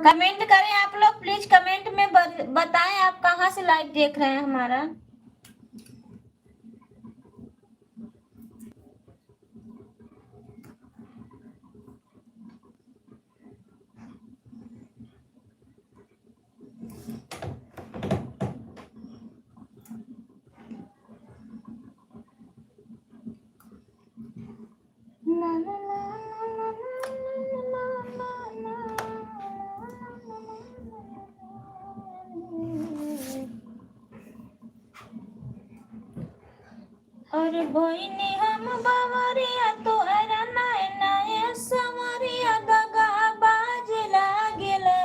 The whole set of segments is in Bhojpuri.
कमेंट करें आप लोग प्लीज, कमेंट में बताएं आप कहाँ से लाइव देख रहे हैं हमारा। और भोइनी हम बावरिया तो अरा नाय नाय समरिया दगा बाज लागेला।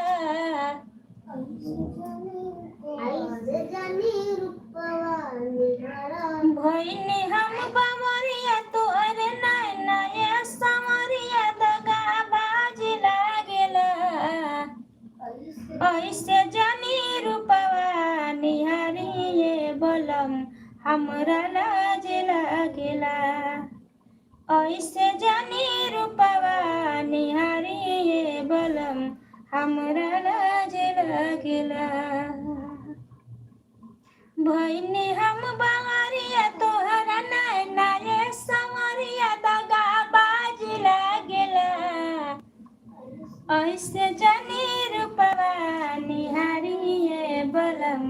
भोइनी हम बावरिया तो अरे नाय नाय समरिया दगा बाज लागेला। ऐसे जानी रूपवा निहारिए बलम हमरा लाज लागेला। ऐसे जानी रूपवा निहारिए बलम हमरा लाज लागेला। भइनी हम बावरिया तोहरा नाय नाय समरिया दगा बाज लागेला। ऐसे जानी रूपवा निहारिए बलम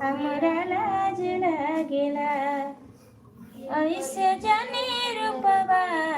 हमरा लाज लागेला। ऐसे जानी रूपवा